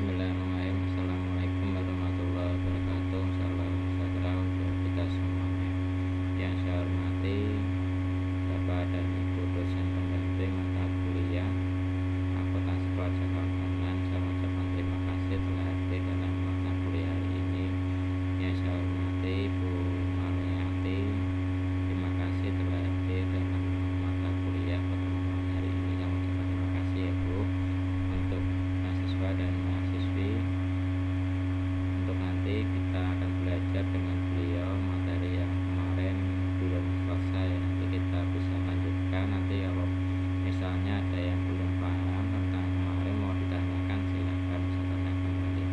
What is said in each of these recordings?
Bismillahirrahmanirrahim. Assalamualaikum warahmatullahi wabarakatuh. Salam sejahtera untuk kita semuanya. Yang saya hormati Bapak dan Ibu dosen pendamping mata kuliah akuntansi pelajaran online. Saya mengucapkan terima kasih telah hadir dalam mata kuliah hari ini. Yang saya hormati Bu Mariati, terima kasih telah hadir dalam mata kuliah pertemuan hari ini. Saya mengucapkan terima kasih ya Bu. Untuk mahasiswa dan mahasiswi, untuk nanti kita akan belajar dengan beliau materi yang kemarin belum selesai. Nanti kita bisa lanjutkan. Nanti kalau misalnya ada yang belum paham tentang kemarin mau ditanyakan, silakan bisa tanya kembali.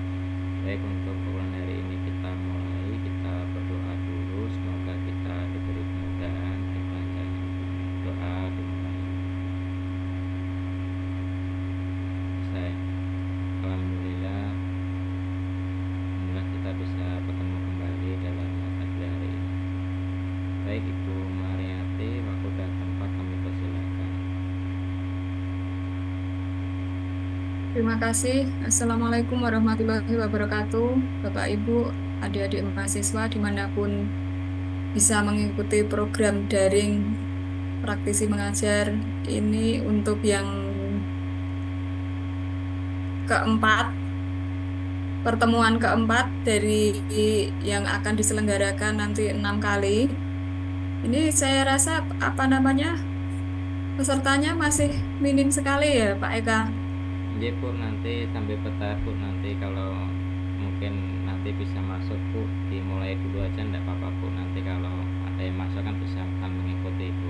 Baik, untuk bulan hari ini kita mulai. Kita berdoa dulu, semoga kita diberi kemudahan di pelajaran. Doa dimulai. Selesai. Alhamdulillah kita bisa bertemu kembali dalam mata kuliah hari ini. Baik Ibu Mariati, waktu dan tempat kami persilakan. Terima kasih. Assalamualaikum warahmatullahi wabarakatuh. Bapak, Ibu, adik-adik mahasiswa dimanapun bisa mengikuti program daring praktisi mengajar ini untuk yang keempat, pertemuan keempat dari yang akan diselenggarakan nanti 6 kali. Ini saya rasa pesertanya masih minim sekali ya Pak Eka. Iya Bu, nanti sampai peta Bu, nanti kalau mungkin nanti bisa masuk Bu, dimulai dulu aja enggak apa-apa Bu. Nanti kalau ada yang masuk kan bisa akan mengikuti Bu.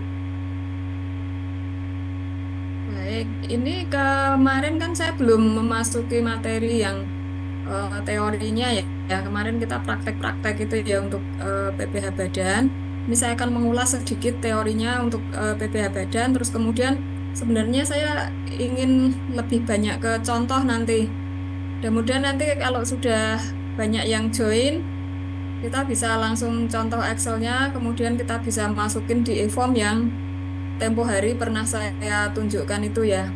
Baik, ini kemarin kan saya belum memasuki materi yang teorinya ya. Kemarin kita praktek-praktek itu ya untuk PPH Badan. Ini saya akan mengulas sedikit teorinya untuk PPH Badan. Terus kemudian sebenarnya saya ingin lebih banyak ke contoh nanti. Mudah-mudahan nanti kalau sudah banyak yang join, kita bisa langsung contoh Excel-nya. Kemudian kita bisa masukin di e-form yang tempo hari pernah saya tunjukkan itu ya.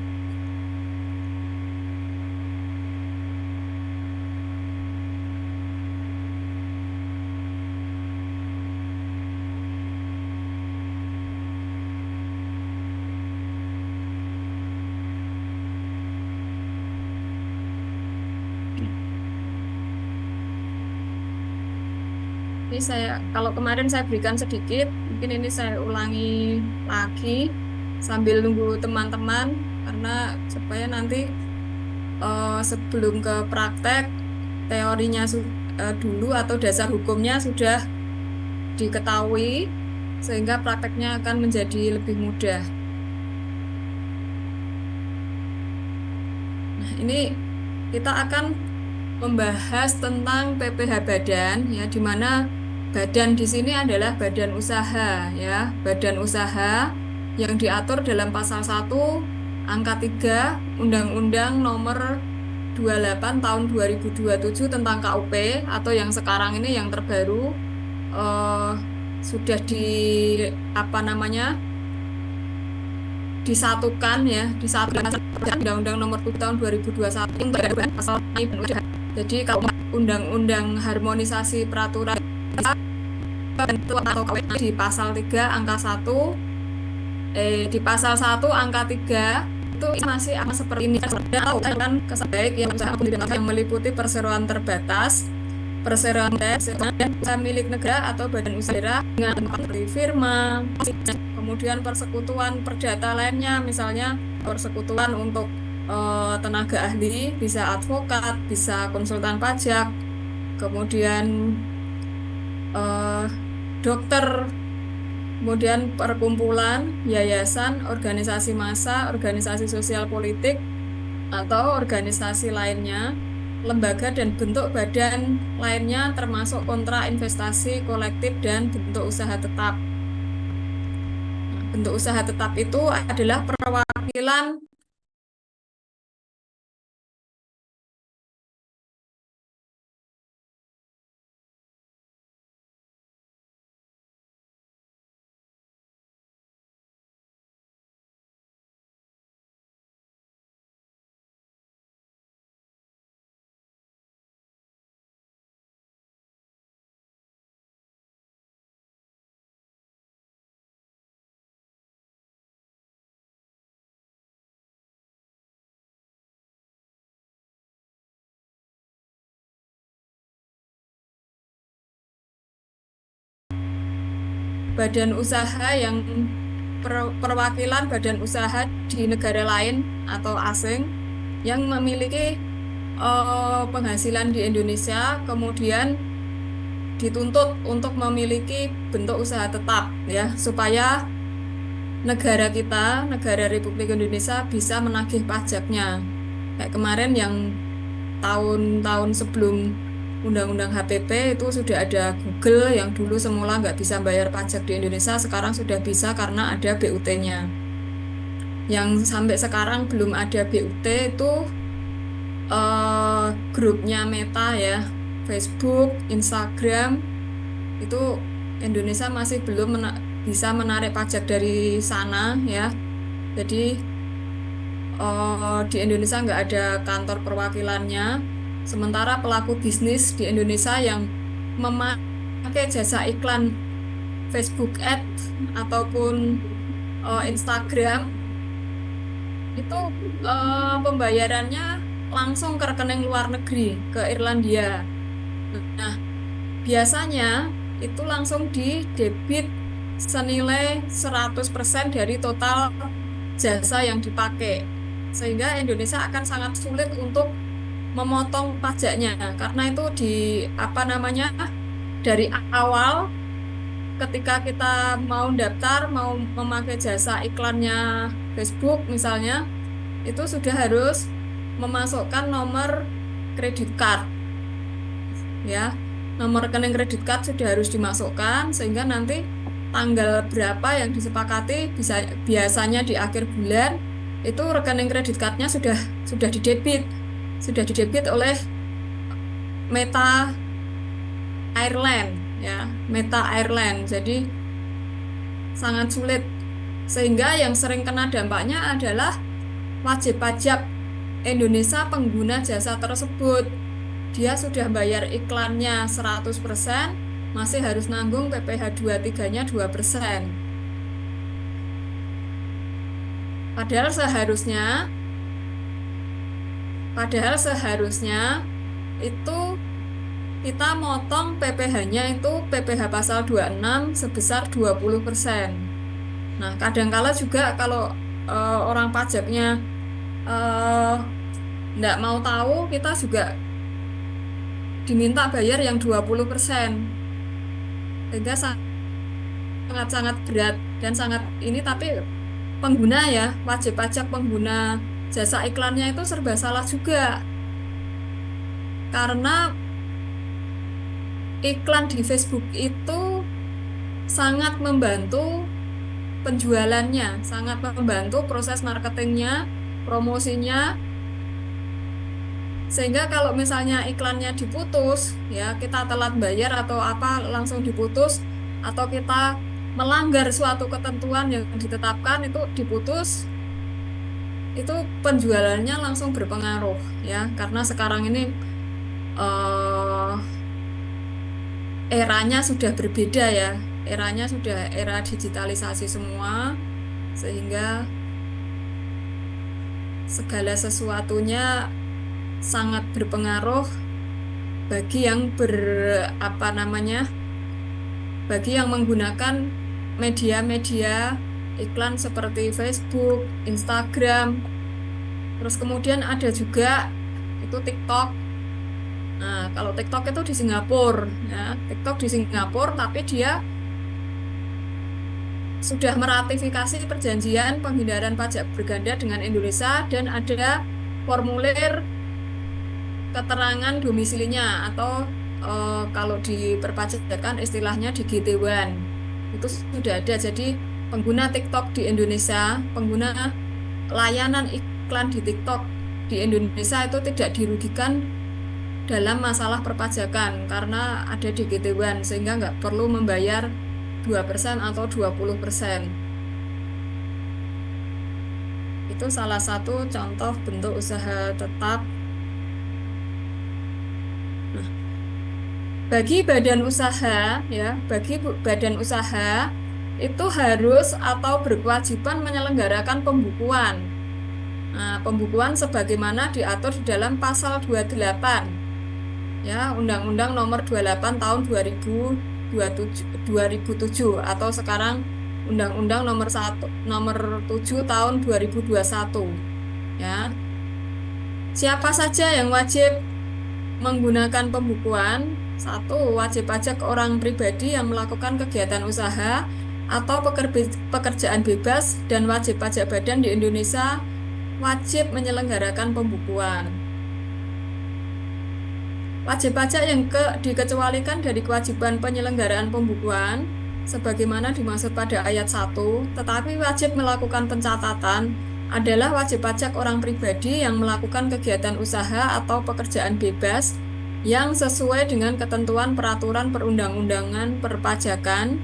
Ini kalau kemarin saya berikan sedikit, mungkin ini saya ulangi lagi sambil nunggu teman-teman, karena supaya nanti sebelum ke praktek, teorinya dulu atau dasar hukumnya sudah diketahui, sehingga prakteknya akan menjadi lebih mudah. Nah, ini kita akan membahas tentang PPH Badan, ya, di mana badan di sini adalah badan usaha, ya, badan usaha yang diatur dalam pasal 1 angka 3 Undang-Undang Nomor 28 tahun 2027 tentang KUP, atau yang sekarang ini yang terbaru eh, sudah apa namanya disatukan, ya, disatukan Undang-Undang Nomor 7 tahun 2021 tentang pasal ini. Jadi kalau Undang-Undang Harmonisasi Peraturan atau KUP di pasal 3 angka 1, di pasal 1 angka 3 itu masih akan seperti ini. Atau kan kesebaik yang meliputi perseroan terbatas, perseroan usaha milik negara atau badan usaha daerah dengan firma, kemudian persekutuan perdata lainnya, misalnya persekutuan untuk tenaga ahli, bisa advokat, bisa konsultan pajak, kemudian eh, dokter, kemudian perkumpulan, yayasan, organisasi massa, organisasi sosial politik, atau organisasi lainnya, lembaga dan bentuk badan lainnya termasuk kontra investasi kolektif dan bentuk usaha tetap. Bentuk usaha tetap itu adalah perwakilan badan usaha yang perwakilan badan usaha di negara lain atau asing yang memiliki penghasilan di Indonesia, kemudian dituntut untuk memiliki bentuk usaha tetap ya, supaya negara kita, negara Republik Indonesia bisa menagih pajaknya. Kayak kemarin yang tahun-tahun sebelum Undang-Undang HPP itu sudah ada Google yang dulu semula nggak bisa bayar pajak di Indonesia, sekarang sudah bisa karena ada BUT-nya. Yang sampai sekarang belum ada BUT itu grupnya Meta ya, Facebook, Instagram, itu Indonesia masih belum bisa menarik pajak dari sana ya. Jadi di Indonesia nggak ada kantor perwakilannya. Sementara pelaku bisnis di Indonesia yang memakai jasa iklan Facebook Ad ataupun Instagram itu pembayarannya langsung ke rekening luar negeri, ke Irlandia. Nah, biasanya itu langsung didebit senilai 100% dari total jasa yang dipakai. Sehingga Indonesia akan sangat sulit untuk memotong pajaknya karena itu dari awal ketika kita mau daftar mau memakai jasa iklannya Facebook misalnya itu sudah harus memasukkan nomor kredit card ya, nomor rekening kredit card sudah harus dimasukkan sehingga nanti tanggal berapa yang disepakati biasanya di akhir bulan itu rekening kredit cardnya sudah didebit oleh Meta Airline ya, Meta Airline. Jadi sangat sulit sehingga yang sering kena dampaknya adalah wajib pajak Indonesia pengguna jasa tersebut. Dia sudah bayar iklannya 100%, masih harus nanggung PPh 23-nya 2%. Padahal seharusnya itu kita motong PPh-nya itu PPh pasal 26 sebesar 20%. Nah, kadangkala juga kalau orang pajaknya nggak mau tahu, kita juga diminta bayar yang 20%. Sehingga sangat-sangat berat dan sangat ini, tapi pengguna ya, wajib pajak pengguna jasa iklannya itu serba salah juga. Karena iklan di Facebook itu sangat membantu penjualannya, sangat membantu proses marketingnya, promosinya. Sehingga kalau misalnya iklannya diputus, ya kita telat bayar atau apa langsung diputus, atau kita melanggar suatu ketentuan yang ditetapkan itu diputus, itu penjualannya langsung berpengaruh ya, karena sekarang ini eranya sudah berbeda ya, eranya sudah era digitalisasi semua, sehingga segala sesuatunya sangat berpengaruh bagi yang bagi yang menggunakan media-media iklan seperti Facebook, Instagram, terus kemudian ada juga itu TikTok. Nah, kalau TikTok itu di Singapura, ya, TikTok di Singapura, tapi dia sudah meratifikasi perjanjian penghindaran pajak berganda dengan Indonesia dan ada formulir keterangan domisilinya atau kalau di perpajakan istilahnya di GT1 itu sudah ada. Jadi pengguna TikTok di Indonesia, pengguna layanan iklan di TikTok di Indonesia itu tidak dirugikan dalam masalah perpajakan karena ada di GT1 sehingga nggak perlu membayar 2% atau 20%. Itu salah satu contoh bentuk usaha tetap. Nah, bagi badan usaha itu harus atau berkewajiban menyelenggarakan pembukuan. Nah, pembukuan sebagaimana diatur di dalam pasal 28 ya, Undang-Undang Nomor 28 Tahun 2000 2007 atau sekarang Undang-Undang nomor 7 tahun 2021 ya. Siapa saja yang wajib menggunakan pembukuan? Satu, wajib pajak orang pribadi yang melakukan kegiatan usaha atau pekerjaan bebas dan wajib pajak badan di Indonesia wajib menyelenggarakan pembukuan. Wajib pajak yang dikecualikan dari kewajiban penyelenggaraan pembukuan sebagaimana dimaksud pada ayat 1, tetapi wajib melakukan pencatatan adalah wajib pajak orang pribadi yang melakukan kegiatan usaha atau pekerjaan bebas yang sesuai dengan ketentuan peraturan perundang-undangan perpajakan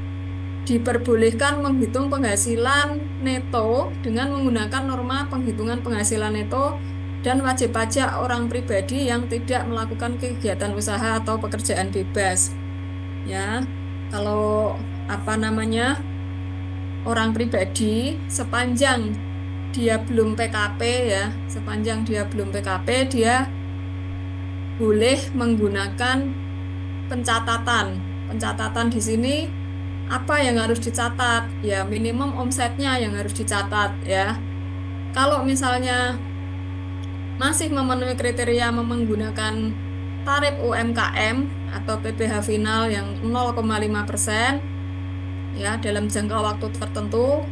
diperbolehkan menghitung penghasilan neto dengan menggunakan norma penghitungan penghasilan neto dan wajib pajak orang pribadi yang tidak melakukan kegiatan usaha atau pekerjaan bebas. Ya, kalau orang pribadi sepanjang dia belum PKP ya, sepanjang dia belum PKP dia boleh menggunakan pencatatan. Pencatatan di sini apa yang harus dicatat? Ya, minimum omsetnya yang harus dicatat ya. Kalau misalnya masih memenuhi kriteria menggunakan tarif UMKM atau PPh final yang 0,5% ya dalam jangka waktu tertentu,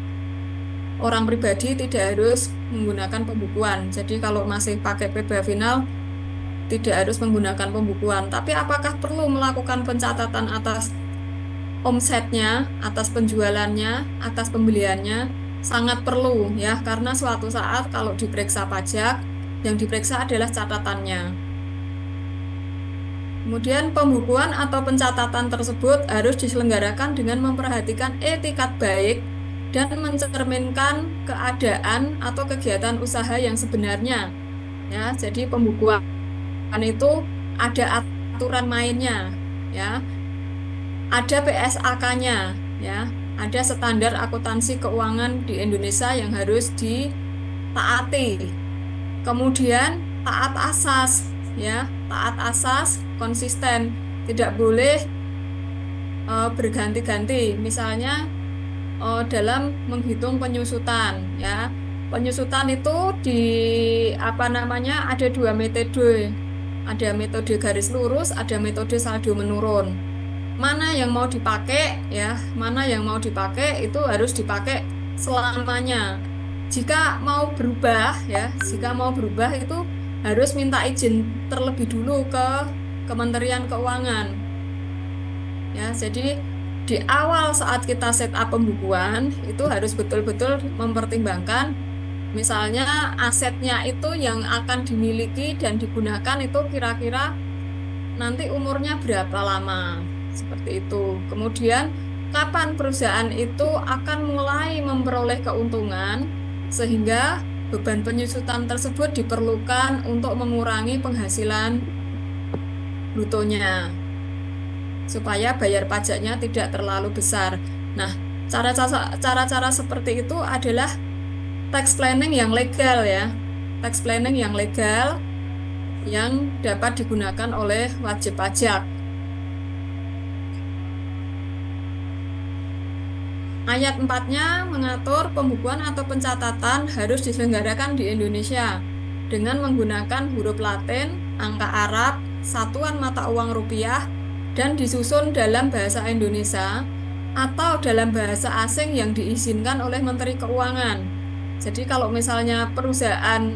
orang pribadi tidak harus menggunakan pembukuan. Jadi kalau masih pakai PPh final tidak harus menggunakan pembukuan. Tapi apakah perlu melakukan pencatatan atas omsetnya, atas penjualannya, atas pembeliannya? Sangat perlu ya, karena suatu saat kalau diperiksa pajak, yang diperiksa adalah catatannya. Kemudian pembukuan atau pencatatan tersebut harus diselenggarakan dengan memperhatikan etikat baik dan mencerminkan keadaan atau kegiatan usaha yang sebenarnya. Ya, jadi pembukuan itu ada aturan mainnya, ya, ada PSAK-nya, ya, ada standar akuntansi keuangan di Indonesia yang harus ditaati. Kemudian taat asas, ya, taat asas konsisten, tidak boleh berganti-ganti. Misalnya dalam menghitung penyusutan, ya, penyusutan itu ada 2 metode, ada metode garis lurus, ada metode saldo menurun. Mana yang mau dipakai, ya, mana yang mau dipakai itu harus dipakai selamanya. Jika mau berubah, ya, jika mau berubah itu harus minta izin terlebih dulu ke Kementerian Keuangan. Ya, jadi di awal saat kita set up pembukuan itu harus betul-betul mempertimbangkan misalnya asetnya itu yang akan dimiliki dan digunakan itu kira-kira nanti umurnya berapa lama, seperti itu. Kemudian kapan perusahaan itu akan mulai memperoleh keuntungan sehingga beban penyusutan tersebut diperlukan untuk mengurangi penghasilan brutonya supaya bayar pajaknya tidak terlalu besar. Nah, cara-cara seperti itu adalah tax planning yang legal ya. Tax planning yang legal yang dapat digunakan oleh wajib pajak. Ayat 4-nya mengatur pembukuan atau pencatatan harus diselenggarakan di Indonesia dengan menggunakan huruf Latin, angka Arab, satuan mata uang rupiah, dan disusun dalam bahasa Indonesia atau dalam bahasa asing yang diizinkan oleh Menteri Keuangan. Jadi kalau misalnya perusahaan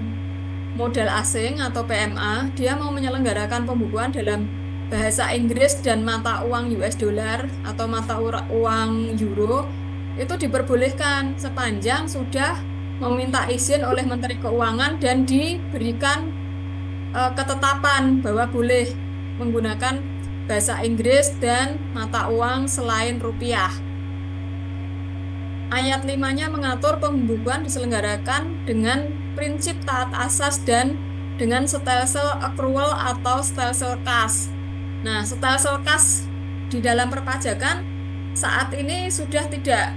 modal asing atau PMA, dia mau menyelenggarakan pembukuan dalam bahasa Inggris dan mata uang US dollar atau mata uang euro, itu diperbolehkan sepanjang sudah meminta izin oleh Menteri Keuangan dan diberikan ketetapan bahwa boleh menggunakan bahasa Inggris dan mata uang selain rupiah. Ayat 5-nya mengatur pembukuan diselenggarakan dengan prinsip taat asas dan dengan stelsel accrual atau stelsel kas. Nah, stelsel kas di dalam perpajakan saat ini sudah tidak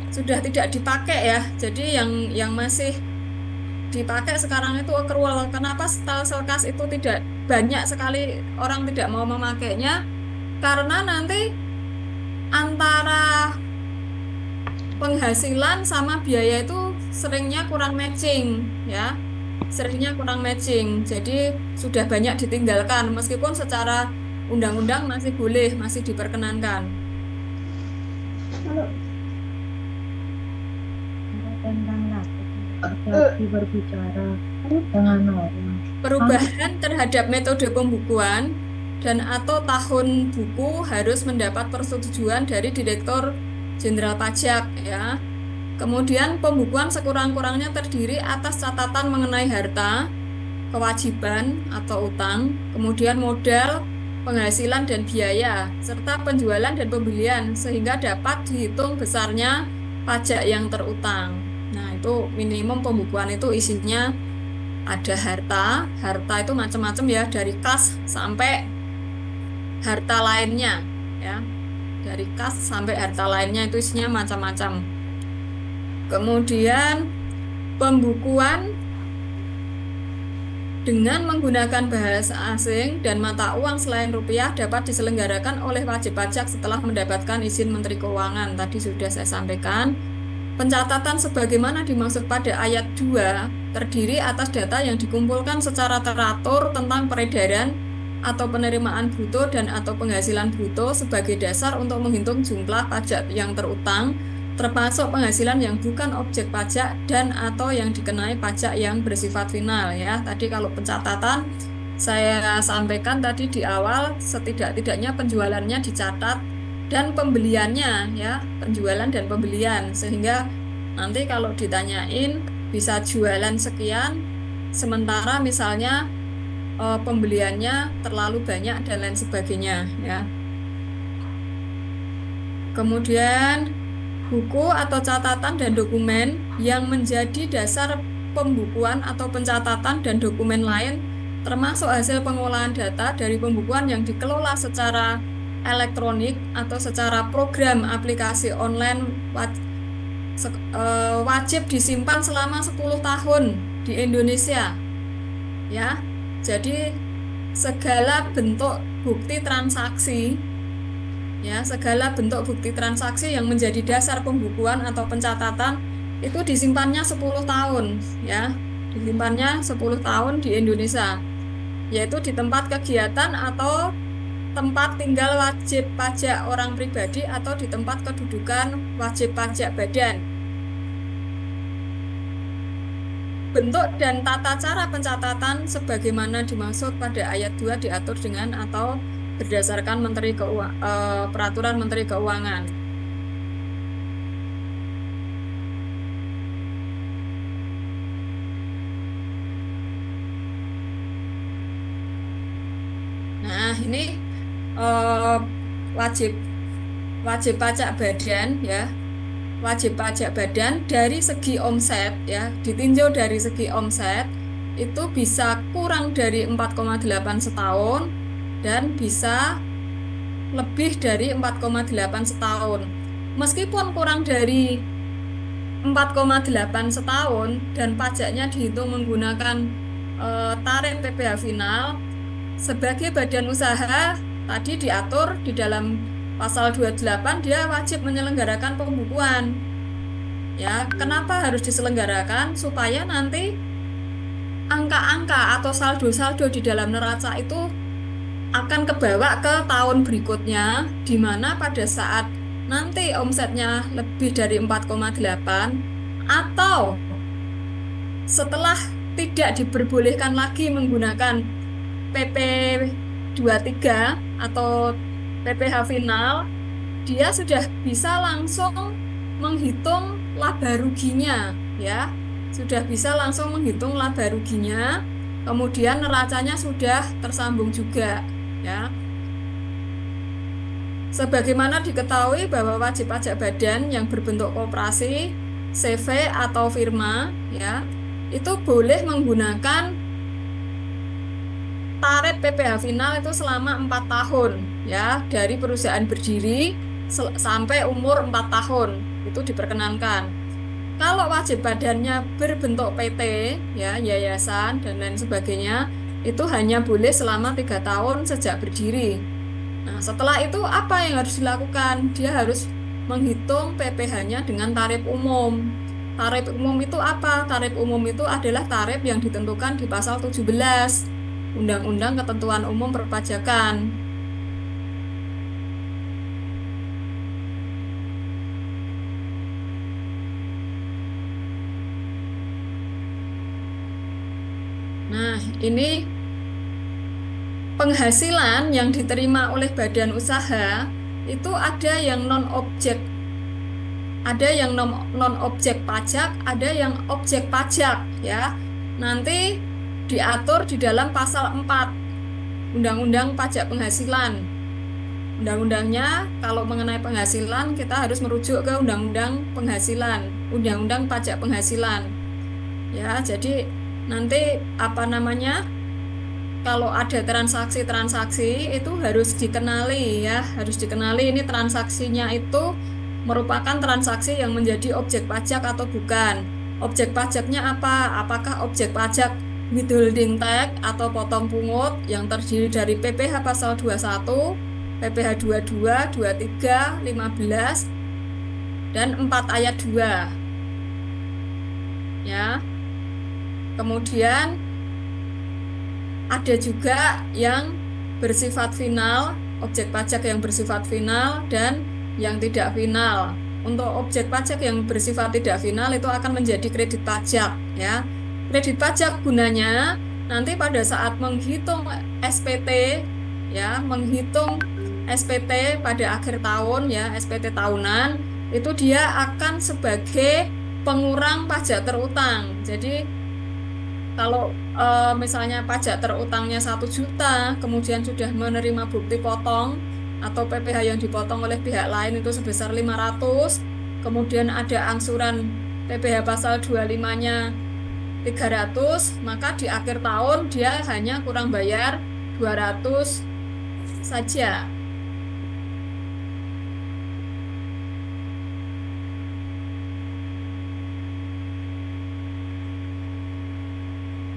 sudah tidak dipakai ya. Jadi yang masih dipakai sekarang itu accrual. Kenapa stelsel kas itu tidak banyak sekali orang tidak mau memakainya karena nanti antara penghasilan sama biaya itu seringnya kurang matching ya. Seringnya kurang matching. Jadi sudah banyak ditinggalkan meskipun secara undang-undang masih boleh, masih diperkenankan. Kalau tentang lagi berbicara dengan orang. Perubahan terhadap metode pembukuan dan atau tahun buku harus mendapat persetujuan dari Direktur Jenderal Pajak ya. Kemudian pembukuan sekurang-kurangnya terdiri atas catatan mengenai harta, kewajiban atau utang, kemudian modal, penghasilan dan biaya, serta penjualan dan pembelian sehingga dapat dihitung besarnya pajak yang terutang. Nah, itu minimum pembukuan itu isinya ada harta, harta itu macam-macam ya dari kas sampai harta lainnya ya. Dari kas sampai harta lainnya itu isinya macam-macam. Kemudian pembukuan dengan menggunakan bahasa asing dan mata uang selain rupiah dapat diselenggarakan oleh wajib pajak setelah mendapatkan izin Menteri Keuangan. Tadi sudah saya sampaikan. Pencatatan sebagaimana dimaksud pada ayat 2 terdiri atas data yang dikumpulkan secara teratur tentang peredaran atau penerimaan bruto dan atau penghasilan bruto sebagai dasar untuk menghitung jumlah pajak yang terutang, termasuk penghasilan yang bukan objek pajak dan atau yang dikenai pajak yang bersifat final ya. Tadi kalau pencatatan saya sampaikan tadi di awal setidak-tidaknya penjualannya dicatat dan pembeliannya ya, penjualan dan pembelian sehingga nanti kalau ditanyain bisa jualan sekian sementara misalnya pembeliannya terlalu banyak dan lain sebagainya ya. Kemudian buku atau catatan dan dokumen yang menjadi dasar pembukuan atau pencatatan dan dokumen lain termasuk hasil pengolahan data dari pembukuan yang dikelola secara elektronik atau secara program aplikasi online wajib disimpan selama 10 tahun di Indonesia ya. Jadi segala bentuk bukti transaksi ya, segala bentuk bukti transaksi yang menjadi dasar pembukuan atau pencatatan itu disimpannya 10 tahun ya. Disimpannya 10 tahun di Indonesia, yaitu di tempat kegiatan atau tempat tinggal wajib pajak orang pribadi atau di tempat kedudukan wajib pajak badan. Bentuk dan tata cara pencatatan sebagaimana dimaksud pada ayat 2 diatur dengan atau berdasarkan Peraturan Menteri Keuangan. Nah, ini wajib pajak badan ya. Wajib pajak badan dari segi omset ya, ditinjau dari segi omset itu bisa kurang dari 4,8 setahun dan bisa lebih dari 4,8 setahun. Meskipun kurang dari 4,8 setahun dan pajaknya dihitung menggunakan tarif PPh final, sebagai badan usaha tadi diatur di dalam Pasal 28 dia wajib menyelenggarakan pembukuan. Ya, kenapa harus diselenggarakan? Supaya nanti angka-angka atau saldo-saldo di dalam neraca itu akan kebawa ke tahun berikutnya, di mana pada saat nanti omsetnya lebih dari 4,8 atau setelah tidak diperbolehkan lagi menggunakan PP 23 atau PPh final, dia sudah bisa langsung menghitung laba ruginya ya. Sudah bisa langsung menghitung laba ruginya. Kemudian neracanya sudah tersambung juga ya. Sebagaimana diketahui bahwa wajib pajak badan yang berbentuk koperasi, CV atau firma ya, itu boleh menggunakan tarif PPh final itu selama 4 tahun ya, dari perusahaan berdiri sampai umur 4 tahun itu diperkenankan. Kalau wajib badannya berbentuk PT ya, yayasan dan lain sebagainya, itu hanya boleh selama 3 tahun sejak berdiri. Nah, setelah itu apa yang harus dilakukan? Dia harus menghitung PPh-nya dengan tarif umum. Tarif umum itu apa? Tarif umum itu adalah tarif yang ditentukan di pasal 17 Undang-Undang Ketentuan Umum Perpajakan. Nah, ini penghasilan yang diterima oleh badan usaha itu ada yang non-objek, ada yang non-objek pajak, ada yang objek pajak ya. Nanti diatur di dalam pasal 4 Undang-Undang Pajak Penghasilan. Undang-undangnya kalau mengenai penghasilan kita harus merujuk ke Undang-Undang Penghasilan, Undang-Undang Pajak Penghasilan. Ya, jadi nanti apa namanya? Kalau ada transaksi-transaksi itu harus dikenali ya, harus dikenali ini transaksinya itu merupakan transaksi yang menjadi objek pajak atau bukan. Objek pajaknya apa? Apakah objek pajak withholding tax atau potong pungut yang terdiri dari PPh pasal 21, PPh 22, 23, 15, dan 4 ayat 2. Ya. Kemudian ada juga yang bersifat final, objek pajak yang bersifat final dan yang tidak final. Untuk objek pajak yang bersifat tidak final itu akan menjadi kredit pajak ya. Kredit pajak gunanya nanti pada saat menghitung SPT ya, menghitung SPT pada akhir tahun ya, SPT tahunan itu dia akan sebagai pengurang pajak terutang. Jadi kalau misalnya pajak terutangnya 1 juta, kemudian sudah menerima bukti potong atau PPh yang dipotong oleh pihak lain itu sebesar 500, kemudian ada angsuran PPh pasal 25-nya 300, maka di akhir tahun dia hanya kurang bayar 200 saja.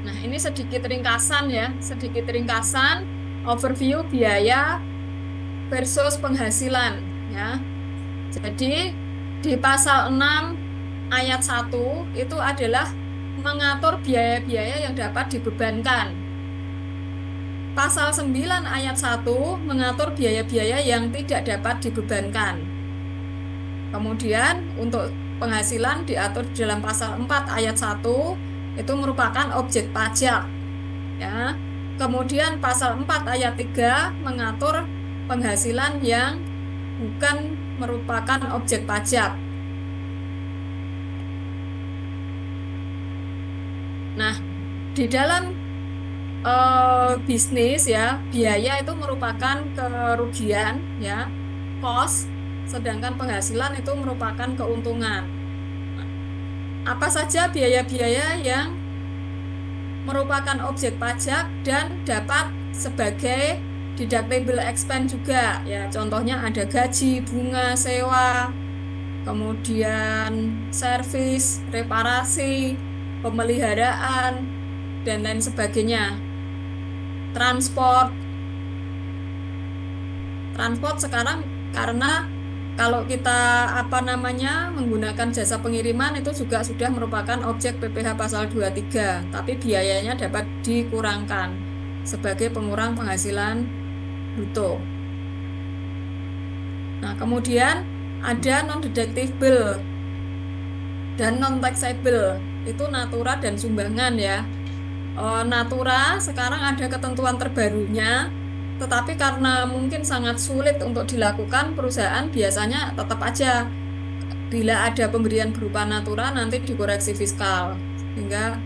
Nah, ini sedikit ringkasan ya, sedikit ringkasan overview biaya versus penghasilan ya. Jadi di pasal 6 ayat 1 itu adalah mengatur biaya-biaya yang dapat dibebankan. Pasal 9 ayat 1 mengatur biaya-biaya yang tidak dapat dibebankan. Kemudian untuk penghasilan diatur di dalam pasal 4 ayat 1 itu merupakan objek pajak ya. Kemudian pasal 4 ayat 3 mengatur penghasilan yang bukan merupakan objek pajak. Nah, di dalam bisnis ya, biaya itu merupakan kerugian ya, cost, sedangkan penghasilan itu merupakan keuntungan. Apa saja biaya-biaya yang merupakan objek pajak dan dapat sebagai deductible expense juga ya, contohnya ada gaji, bunga, sewa, kemudian servis, reparasi, pemeliharaan, dan lain sebagainya. Transport sekarang karena kalau kita menggunakan jasa pengiriman itu juga sudah merupakan objek PPh pasal 23, tapi biayanya dapat dikurangkan sebagai pengurang penghasilan bruto. Nah, kemudian ada non-deductible dan non-taxable, itu natura dan sumbangan ya. Natura sekarang ada ketentuan terbarunya, tetapi karena mungkin sangat sulit untuk dilakukan, perusahaan biasanya tetap aja bila ada pemberian berupa natura nanti dikoreksi fiskal, sehingga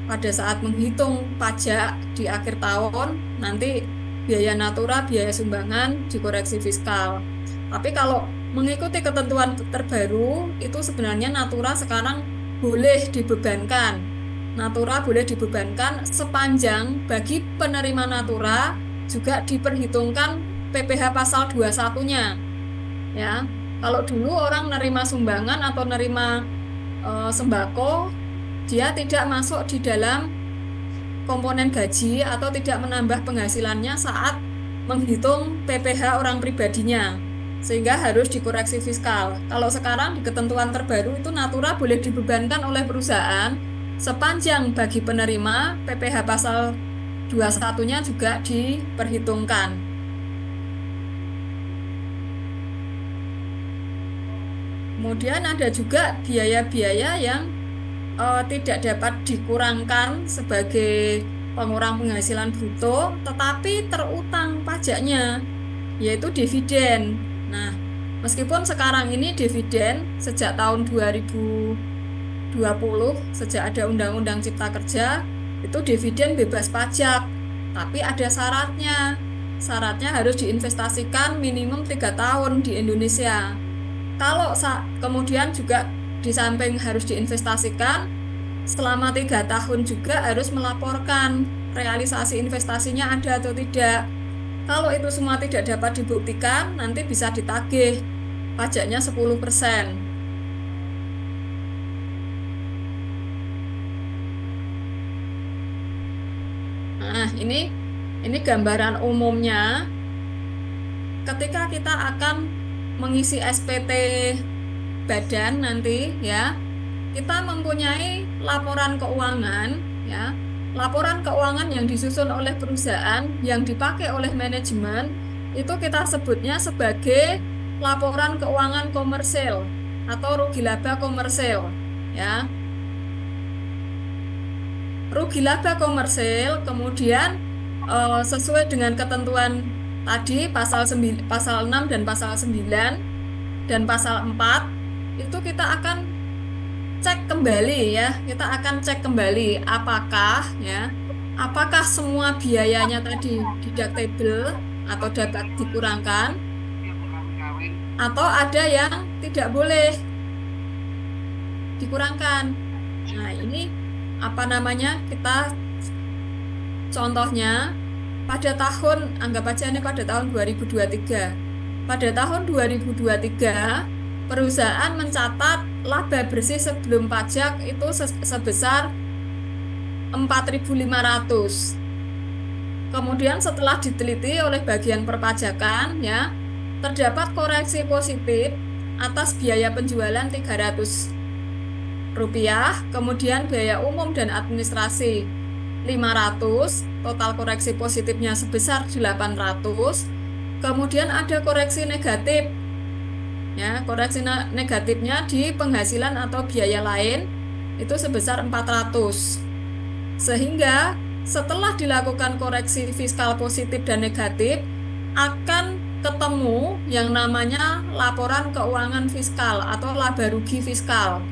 pada saat menghitung pajak di akhir tahun nanti biaya natura, biaya sumbangan dikoreksi fiskal. Tapi kalau mengikuti ketentuan terbaru itu sebenarnya natura sekarang boleh dibebankan. Natura boleh dibebankan sepanjang bagi penerima natura juga diperhitungkan PPh pasal 21-nya. Ya. Kalau dulu orang nerima sumbangan atau nerima sembako, dia tidak masuk di dalam komponen gaji atau tidak menambah penghasilannya saat menghitung PPh orang pribadinya, sehingga harus dikoreksi fiskal. Kalau sekarang di ketentuan terbaru itu natura boleh dibebankan oleh perusahaan sepanjang bagi penerima PPh pasal 21-nya juga diperhitungkan. Kemudian ada juga biaya-biaya yang tidak dapat dikurangkan sebagai pengurang penghasilan bruto, tetapi terutang pajaknya, yaitu dividen. Nah, meskipun sekarang ini dividen sejak tahun 2020, sejak ada Undang-Undang Cipta Kerja, itu dividen bebas pajak, tapi ada syaratnya. Syaratnya harus diinvestasikan minimum 3 tahun di Indonesia. Kalau kemudian juga di samping harus diinvestasikan, selama 3 tahun juga harus melaporkan realisasi investasinya ada atau tidak. Kalau itu semua tidak dapat dibuktikan, nanti bisa ditagih pajaknya 10%. Nah, ini gambaran umumnya ketika kita akan mengisi SPT badan nanti ya, kita mempunyai laporan keuangan ya. Laporan keuangan yang disusun oleh perusahaan yang dipakai oleh manajemen itu kita sebutnya sebagai laporan keuangan komersil atau rugi laba komersil ya. Rugi laba komersil kemudian sesuai dengan ketentuan tadi pasal 6 dan pasal 9 dan pasal 4 itu kita akan cek kembali ya, kita akan cek kembali apakah semua biayanya tadi deductible atau dapat dikurangkan atau ada yang tidak boleh dikurangkan. Nah, ini kita contohnya anggap aja ini pada tahun 2023. Pada tahun 2023 perusahaan mencatat laba bersih sebelum pajak itu sebesar 4.500. Kemudian setelah diteliti oleh bagian perpajakan ya, terdapat koreksi positif atas biaya penjualan 300 rupiah, kemudian biaya umum dan administrasi 500, total koreksi positifnya sebesar 800. Kemudian ada koreksi negatif. Ya, koreksi negatifnya di penghasilan atau biaya lain itu sebesar 400. Sehingga setelah dilakukan koreksi fiskal positif dan negatif akan ketemu yang namanya laporan keuangan fiskal atau laba rugi fiskal.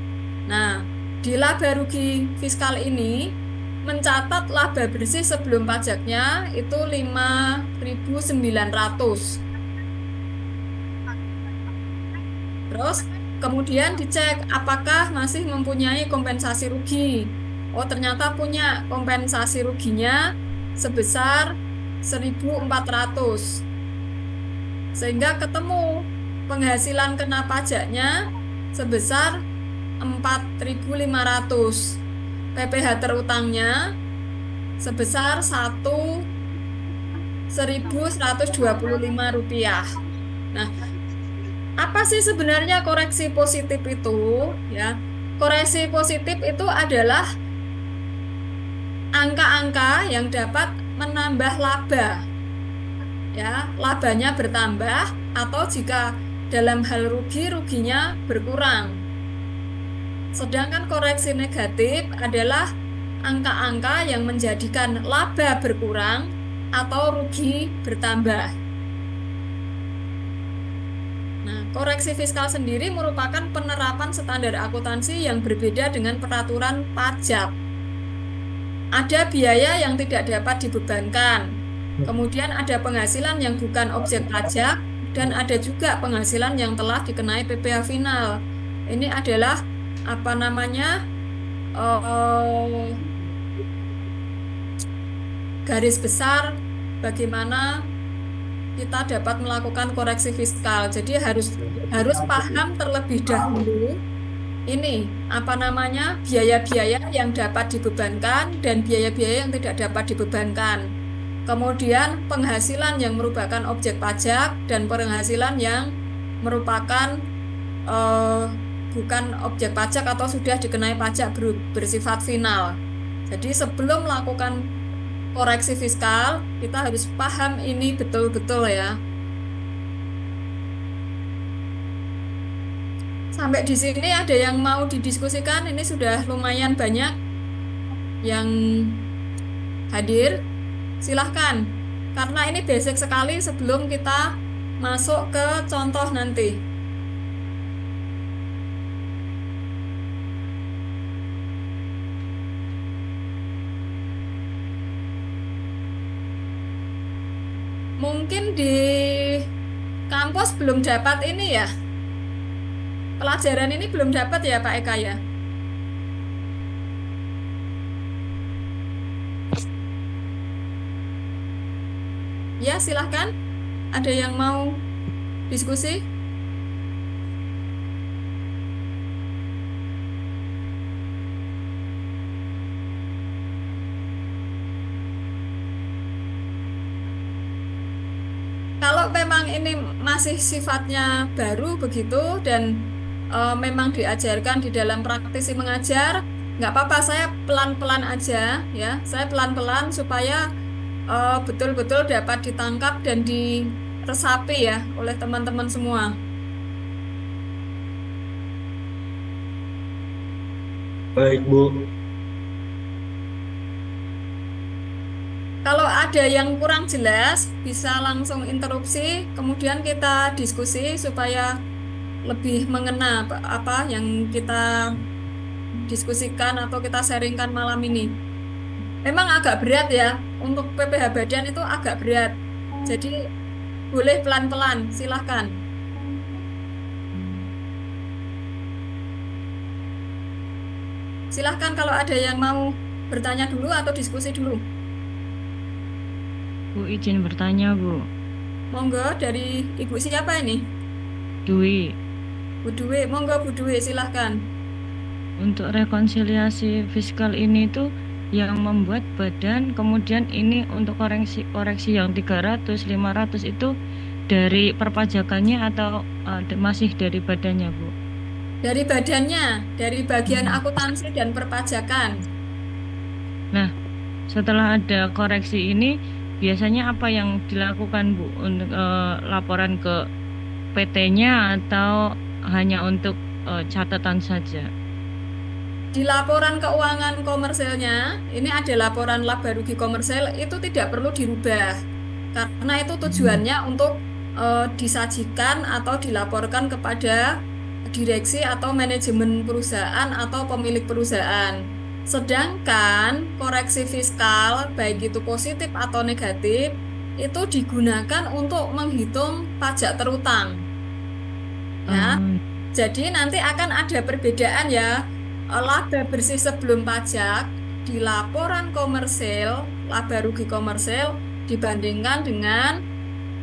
Nah, di laba rugi fiskal ini mencatat laba bersih sebelum pajaknya itu 5.900. Terus kemudian dicek apakah masih mempunyai kompensasi rugi. Oh, ternyata punya kompensasi ruginya sebesar 1.400. Sehingga ketemu penghasilan kena pajaknya sebesar 4.500. PPh terutangnya sebesar 1.125 rupiah. Nah, apa sih sebenarnya koreksi positif itu? Ya, koreksi positif itu adalah angka-angka yang dapat menambah laba. Ya, labanya bertambah atau jika dalam hal rugi, ruginya berkurang. Sedangkan koreksi negatif adalah angka-angka yang menjadikan laba berkurang atau rugi bertambah. Nah, koreksi fiskal sendiri merupakan penerapan standar akuntansi yang berbeda dengan peraturan pajak. Ada biaya yang tidak dapat dibebankan. Kemudian ada penghasilan yang bukan objek pajak dan ada juga penghasilan yang telah dikenai PPh final. Ini adalah garis besar bagaimana kita dapat melakukan koreksi fiskal. Jadi harus paham terlebih dahulu ini apa namanya biaya-biaya yang dapat dibebankan dan biaya-biaya yang tidak dapat dibebankan. Kemudian penghasilan yang merupakan objek pajak dan penghasilan yang merupakan eh, bukan objek pajak atau sudah dikenai pajak bersifat final. Jadi sebelum melakukan koreksi fiskal, kita harus paham ini betul-betul ya. Sampai di sini ada yang mau didiskusikan? Ini sudah lumayan banyak yang hadir. Silahkan, karena ini basic sekali sebelum kita masuk ke contoh nanti. Mungkin di kampus belum dapat ini ya. Pelajaran ini belum dapat ya Pak Eka ya. Ya, silahkan. Ada yang mau diskusi? Kalau memang ini masih sifatnya baru begitu dan memang diajarkan di dalam praktisi mengajar, nggak apa-apa, saya pelan-pelan aja ya. Saya pelan-pelan supaya betul-betul dapat ditangkap dan diresapi ya oleh teman-teman semua. Baik, Bu. Kalau ada yang kurang jelas, bisa langsung interupsi, kemudian kita diskusi supaya lebih mengena apa yang kita diskusikan atau kita sharingkan malam ini. Memang agak berat ya, untuk PPH badan itu agak berat. Jadi boleh pelan-pelan, silahkan. Silahkan kalau ada yang mau bertanya dulu atau diskusi dulu. Bu, izin bertanya, Bu. Monggo, dari Ibu siapa ini? Dwi, Bu Dwi, monggo Bu Dwi, silahkan. untuk rekonsiliasi fiskal ini tuh yang membuat badan, kemudian ini untuk koreksi yang 300, 500 itu dari perpajakannya atau masih dari badannya, Bu? Dari badannya, dari bagian akuntansi dan perpajakan. Nah, setelah ada koreksi ini, biasanya apa yang dilakukan, Bu, untuk laporan ke PT-nya atau hanya untuk catatan saja? Di laporan keuangan komersilnya, ini ada laporan laba rugi komersil, itu tidak perlu dirubah. Karena itu tujuannya untuk disajikan atau dilaporkan kepada direksi atau manajemen perusahaan atau pemilik perusahaan. Sedangkan koreksi fiskal, baik itu positif atau negatif, itu digunakan untuk menghitung pajak terutang. Ya, jadi nanti akan ada perbedaan ya. Laba bersih sebelum pajak di laporan komersil, laba rugi komersil dibandingkan dengan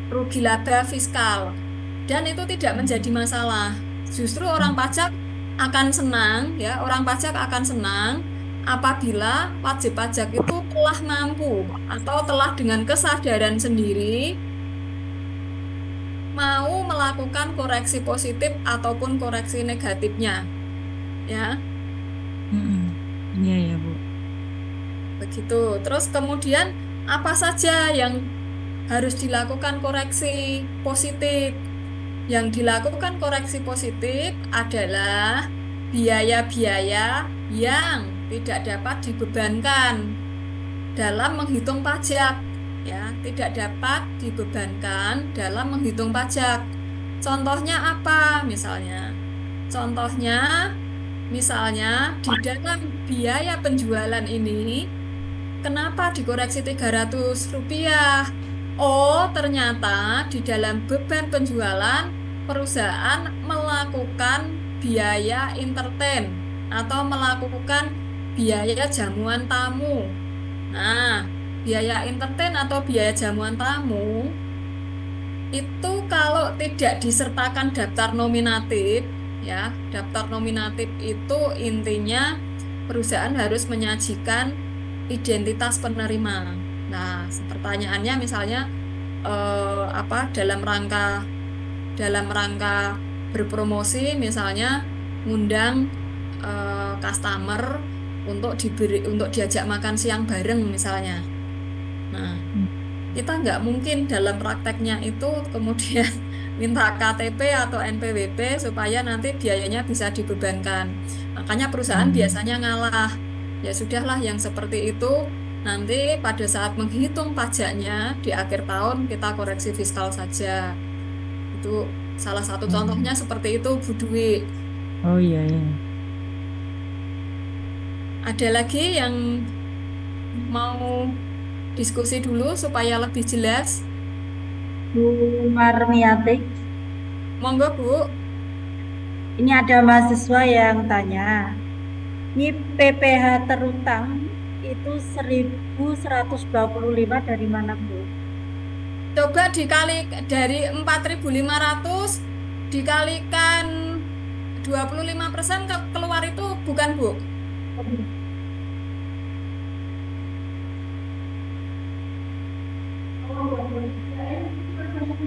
rugi laba fiskal. Dan itu tidak menjadi masalah. Justru orang pajak akan senang ya, orang pajak akan senang apabila wajib pajak itu telah mampu atau telah dengan kesadaran sendiri mau melakukan koreksi positif ataupun koreksi negatifnya. Ya. Iya ya, Bu. Begitu. Terus kemudian apa saja yang harus dilakukan koreksi positif? Yang dilakukan koreksi positif adalah biaya-biaya yang tidak dapat dibebankan dalam menghitung pajak. Ya, tidak dapat dibebankan dalam menghitung pajak. Contohnya apa misalnya? Contohnya misalnya di dalam biaya penjualan ini, kenapa dikoreksi Rp300? Oh, ternyata di dalam beban penjualan, perusahaan melakukan biaya entertain atau melakukan biaya jamuan tamu. Nah, biaya entertain atau biaya jamuan tamu itu kalau tidak disertakan daftar nominatif, ya. Daftar nominatif itu intinya perusahaan harus menyajikan identitas penerima. Nah, pertanyaannya misalnya apa dalam rangka berpromosi, misalnya ngundang customer untuk diajak makan siang bareng misalnya. Nah, kita nggak mungkin dalam prakteknya itu kemudian minta KTP atau NPWP supaya nanti biayanya bisa dibebankan. Makanya perusahaan biasanya ngalah. Ya sudahlah, yang seperti itu nanti pada saat menghitung pajaknya di akhir tahun kita koreksi fiskal saja. Itu salah satu contohnya seperti itu, Bu Dwi. Oh iya ya. Ada lagi yang mau diskusi dulu supaya lebih jelas? Bu Marmiatik, Monggo, Bu. ini ada mahasiswa yang tanya, ini PPh terutang itu 1.125 dari mana, Bu? Coba dikali dari 4.500 dikalikan 25% keluar itu bukan, Bu?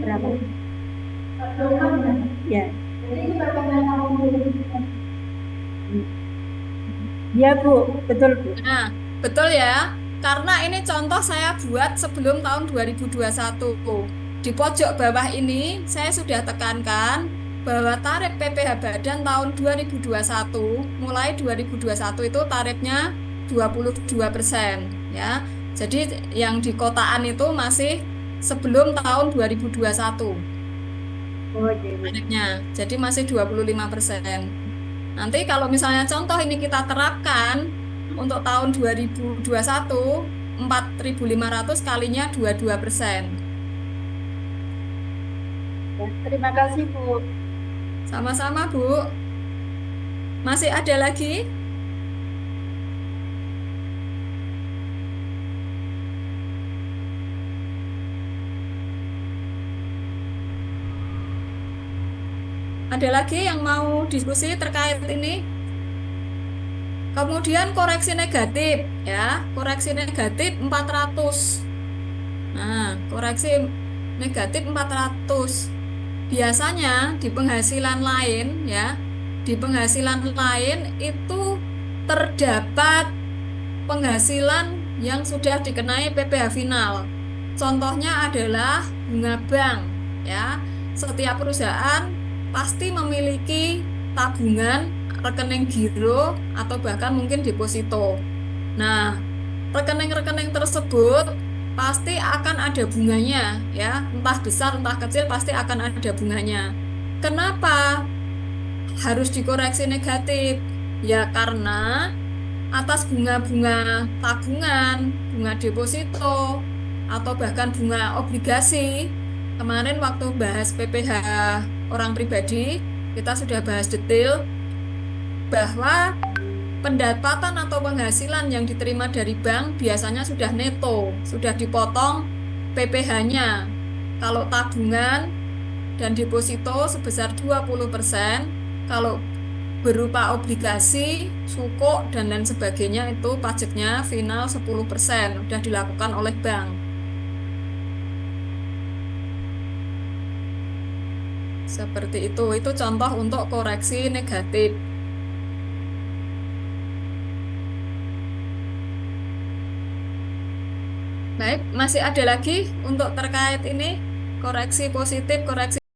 Berapa? Ya. Ya, Bu, betul, Bu. Nah, betul ya. Karena ini contoh saya buat sebelum tahun 2021. Di pojok bawah ini saya sudah tekankan bahwa tarif PPh Badan tahun 2021, mulai 2021 itu tarifnya 22%, ya. Jadi yang di kotaan itu masih sebelum tahun 2021 Oh, iya. tarifnya. Jadi masih 25%. Nanti kalau misalnya contoh ini kita terapkan untuk tahun 2021, 4.500 kalinya 22%. Ya, terima kasih, Bu. Sama-sama, Bu. Masih ada lagi? Ada lagi yang mau diskusi terkait ini? Kemudian koreksi negatif, ya. Koreksi negatif 400. Nah, koreksi negatif 400. Biasanya di penghasilan lain, ya, di penghasilan lain itu terdapat penghasilan yang sudah dikenai PPh final. Contohnya adalah bunga bank, ya. Setiap perusahaan pasti memiliki tabungan, rekening giro, atau bahkan mungkin deposito. Nah, rekening-rekening tersebut pasti akan ada bunganya, ya. Entah besar, entah kecil, pasti akan ada bunganya. Kenapa harus dikoreksi negatif? Ya karena atas bunga-bunga tabungan, bunga deposito, atau bahkan bunga obligasi. Kemarin waktu bahas PPh orang pribadi, kita sudah bahas detail bahwa pendapatan atau penghasilan yang diterima dari bank biasanya sudah neto, sudah dipotong PPh-nya. Kalau tabungan dan deposito sebesar 20%, kalau berupa obligasi, sukuk, dan lain sebagainya itu pajaknya final 10%, sudah dilakukan oleh bank. Seperti itu contoh untuk koreksi negatif. Baik, masih ada lagi untuk terkait ini, koreksi positif, koreksi